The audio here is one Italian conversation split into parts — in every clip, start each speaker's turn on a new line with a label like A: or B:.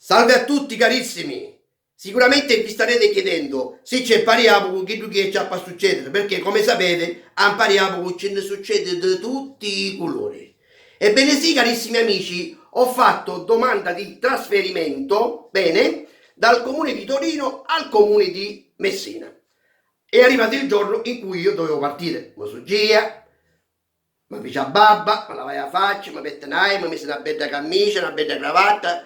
A: Salve a tutti carissimi! Sicuramente vi starete chiedendo se c'è pariapo che ci a succedere, perché come sapete a pariapo ce ne succede di tutti i colori. Ebbene sì carissimi amici, ho fatto domanda di trasferimento, bene, dal comune di Torino al comune di Messina. È arrivato il giorno in cui io dovevo partire, mi suggia, mi fece a babba, mi lavai la faccia, mi mette mi mise una bella camicia, una bella cravatta,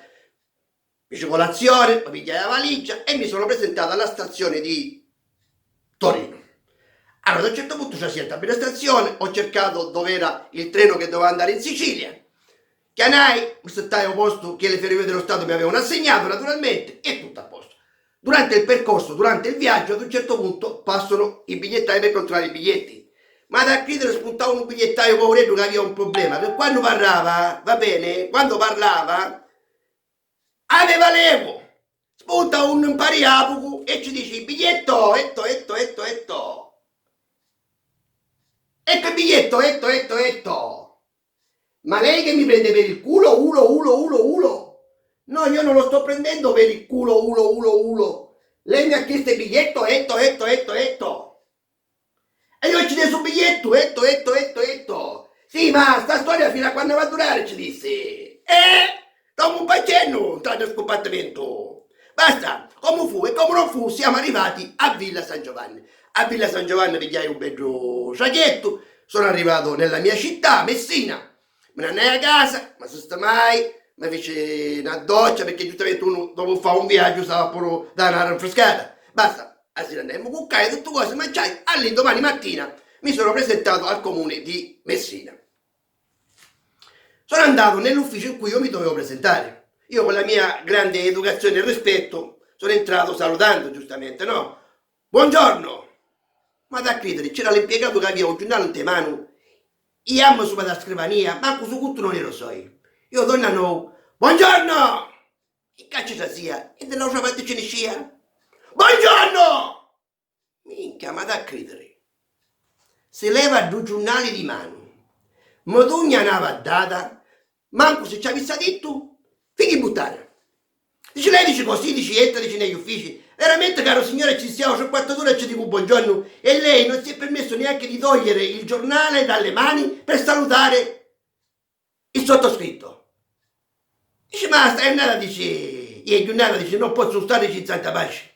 A: fece colazione, mi pigliai la valigia e mi sono presentato alla stazione di Torino. Allora, a un certo punto ci si entra per la stazione, ho cercato dove era il treno che doveva andare in Sicilia, chiamai questo posto che le Ferrovie dello Stato mi avevano assegnato naturalmente e tutto a posto. Durante il percorso, durante il viaggio, ad un certo punto passano i bigliettai per controllare i biglietti. Ma da qui spuntava un bigliettaio poveretto che aveva un problema, che quando parlava, va bene, quando parlava, aveva l'evo. Spunta un pariapuco e ci dice il biglietto, etto. Ecco il biglietto, etto. Ma lei che mi prende per il culo, ulo. No, io non lo sto prendendo per il culo, ulo. Lei mi ha chiesto il biglietto, etto. E io ci dei un biglietto, etto. Sì, ma sta storia fino a quando va a durare, ci disse. Dopo un bacino, tra il scompartimento. Basta, come fu e come non fu, siamo arrivati a Villa San Giovanni. A Villa San Giovanni pigliai un bello traghetto, sono arrivato nella mia città, Messina. Me ne andai a casa, ma sistemai, mi fece una doccia perché giustamente uno dopo fare un viaggio stava pure da una rinfrescata. Basta, así andammo a cuccare tutte cose, mangiai, all'indomani mattina mi sono presentato al comune di Messina. Sono andato nell'ufficio in cui io mi dovevo presentare. Io con la mia grande educazione e rispetto sono entrato salutando giustamente, no? Buongiorno! Ma da credere, c'era l'impiegato che aveva un giornale in mano, iamo su la scrivania, manco su tutto non lo so io. Io donna no, buongiorno! Che caccia sia? E dell'altra parte ce ne sia? Buongiorno! Minchia, ma da credere. Si leva due giornali di mano, ma tu ne andava data, manco se ci avesse detto, figli buttare. Dice lei, dice così, dice negli uffici. Veramente, caro signore, ci stiamo su 4 ore e ci dico buongiorno e lei non si è permesso neanche di togliere il giornale dalle mani per salutare il sottoscritto. Dice, ma stai andata, dice, il giornale, dice, non posso stare in santa pace.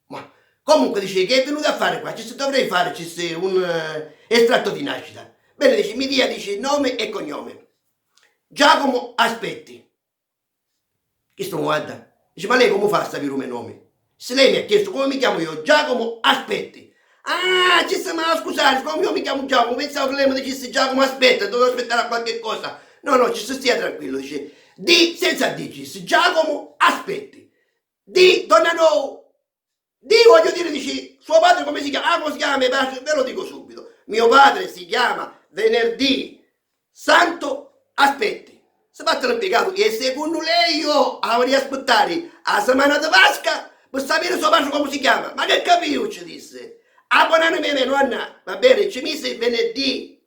A: Ma comunque, dice, che è venuto a fare qua? Ci si dovrei fare un estratto di nascita. Bene, dice, mi dia, dice, nome e cognome. Giacomo Aspetti. Chi sto guarda? Dice, ma lei come fa a sapere il mio nome? Se lei mi ha chiesto come mi chiamo io, Giacomo Aspetti. Ah, ci stiamo a scusare, come io mi chiamo Giacomo, pensavo che lei mi dicesse Giacomo Aspetta, dovevo aspettare a qualche cosa. No, ci stia tranquillo, dice, di senza dicis, Giacomo Aspetti. Di, donna no, di voglio dire, dice, suo padre come si chiama? Ah, come si chiama? Ve lo dico subito. Mio padre si chiama Venerdì Santo Aspetti. Se fatto l'impiegato e secondo lei io avrei aspettare a settimana di Pasqua per sapere suo padre come si chiama. Ma che capivo, ci disse. A buonanno mia nonna, va bene, ci mise venerdì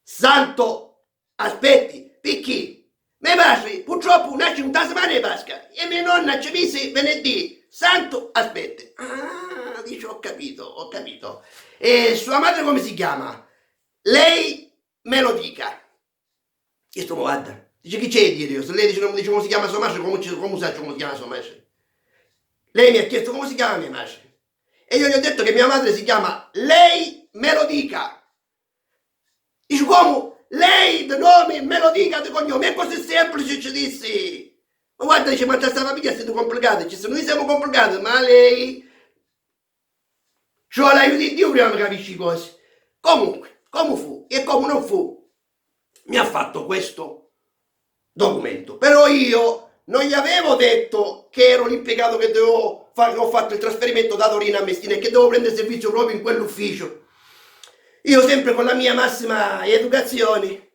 A: Santo Aspetti, perché mio padre purtroppo nasce una settimana di Pasqua e mia nonna ci mise venerdì Santo Aspetti. Ah, dice, ho capito. E sua madre come si chiama? Lei me lo dica. Io sto guarda, dice chi c'è di dire io? Se lei dice non mi dice come si chiama sua madre, come sa come si chiama sua madre? Lei mi ha chiesto come si chiama mia madre. E io gli ho detto che mia madre si chiama Lei me lo dica. Dice come? Lei di nome me lo dica di cognome. È così semplice, ci dissi. Ma guarda, dice, ma questa famiglia siete complicati. Noi siamo complicati, ma lei... ci vuole l'aiuto di Dio prima che capisci cose. Comunque, come fu e come non fu, mi ha fatto questo documento. Però io non gli avevo detto che ero l'impiegato che dovevo fare, che ho fatto il trasferimento da Torino a Messina e che devo prendere servizio proprio in quell'ufficio. Io sempre con la mia massima educazione,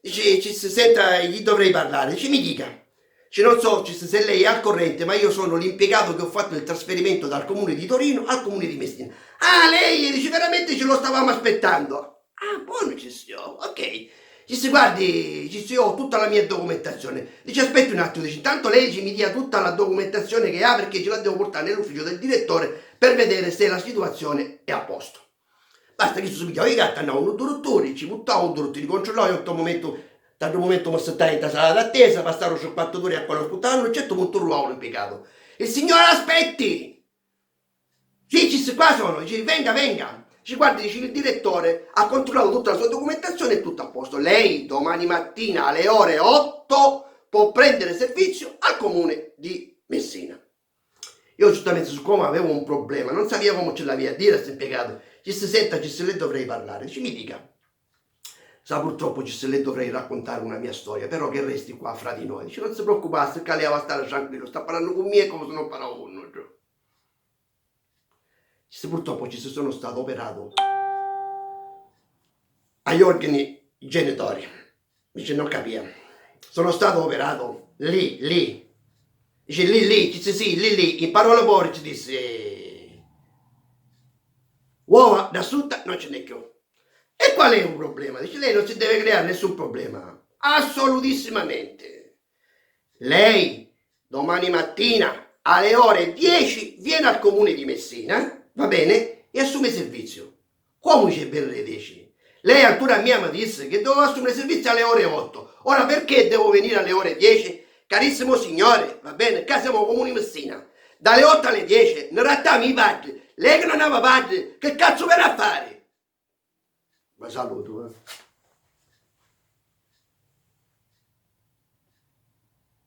A: dice, senta, gli dovrei parlare, dice, mi dica. Dice, non so se lei è al corrente, ma io sono l'impiegato che ho fatto il trasferimento dal comune di Torino al comune di Messina. Ah, lei, dice, veramente ce lo stavamo aspettando. Ah, buono, ci stiamo, ok. Dice, guardi, dice, io ho tutta la mia documentazione. Dice, aspetti un attimo, dice, intanto lei mi dia tutta la documentazione che ha perché ce la devo portare nell'ufficio del direttore per vedere se la situazione è a posto. Basta che si pigliava i gatti, andavano un dottore, ci buttava un dottore, controllava, in un momento, da un momento mi aspettare in sala d'attesa, passarono 4 ore a quello aspettavano, a un certo punto trovavano impiegato. Il signore aspetti! Sì, ci qua sono, dice, venga, venga. Ci guardi, dice, il direttore ha controllato tutta la sua documentazione e tutto a posto. Lei domani mattina alle ore 8 può prendere servizio al comune di Messina. Io giustamente, siccome avevo un problema, non sapevo come ce l'avevo a dire a questo impiegato, ci si senta, ci se le dovrei parlare. Dice, mi dica. Sa, purtroppo ci se le dovrei raccontare una mia storia, però che resti qua fra di noi. Dice, non si preoccupare, che lei va a stare tranquillo, sta parlando con me come se non parlavo con noi. Dice, purtroppo ci sono stato operato agli organi genitori. Dice, non capiamo. Sono stato operato lì. Dice, lì, dice, sì, lì. In parole povere ci disse, uova da sutta non ce n'è più. E qual è un problema? Dice, lei non si deve creare nessun problema. Assolutissimamente. Lei domani mattina alle ore 10 viene al comune di Messina, va bene, e assume servizio. Come c'è per le 10? Lei ancora mia mi disse che dovevo assumere servizio alle ore 8. Ora perché devo venire alle ore 10? Carissimo signore, va bene, qua siamo comune di Messina. Dalle 8 alle 10 ne rattami i padri. Lei che non aveva padri, che cazzo verrà a fare? Ma saluto,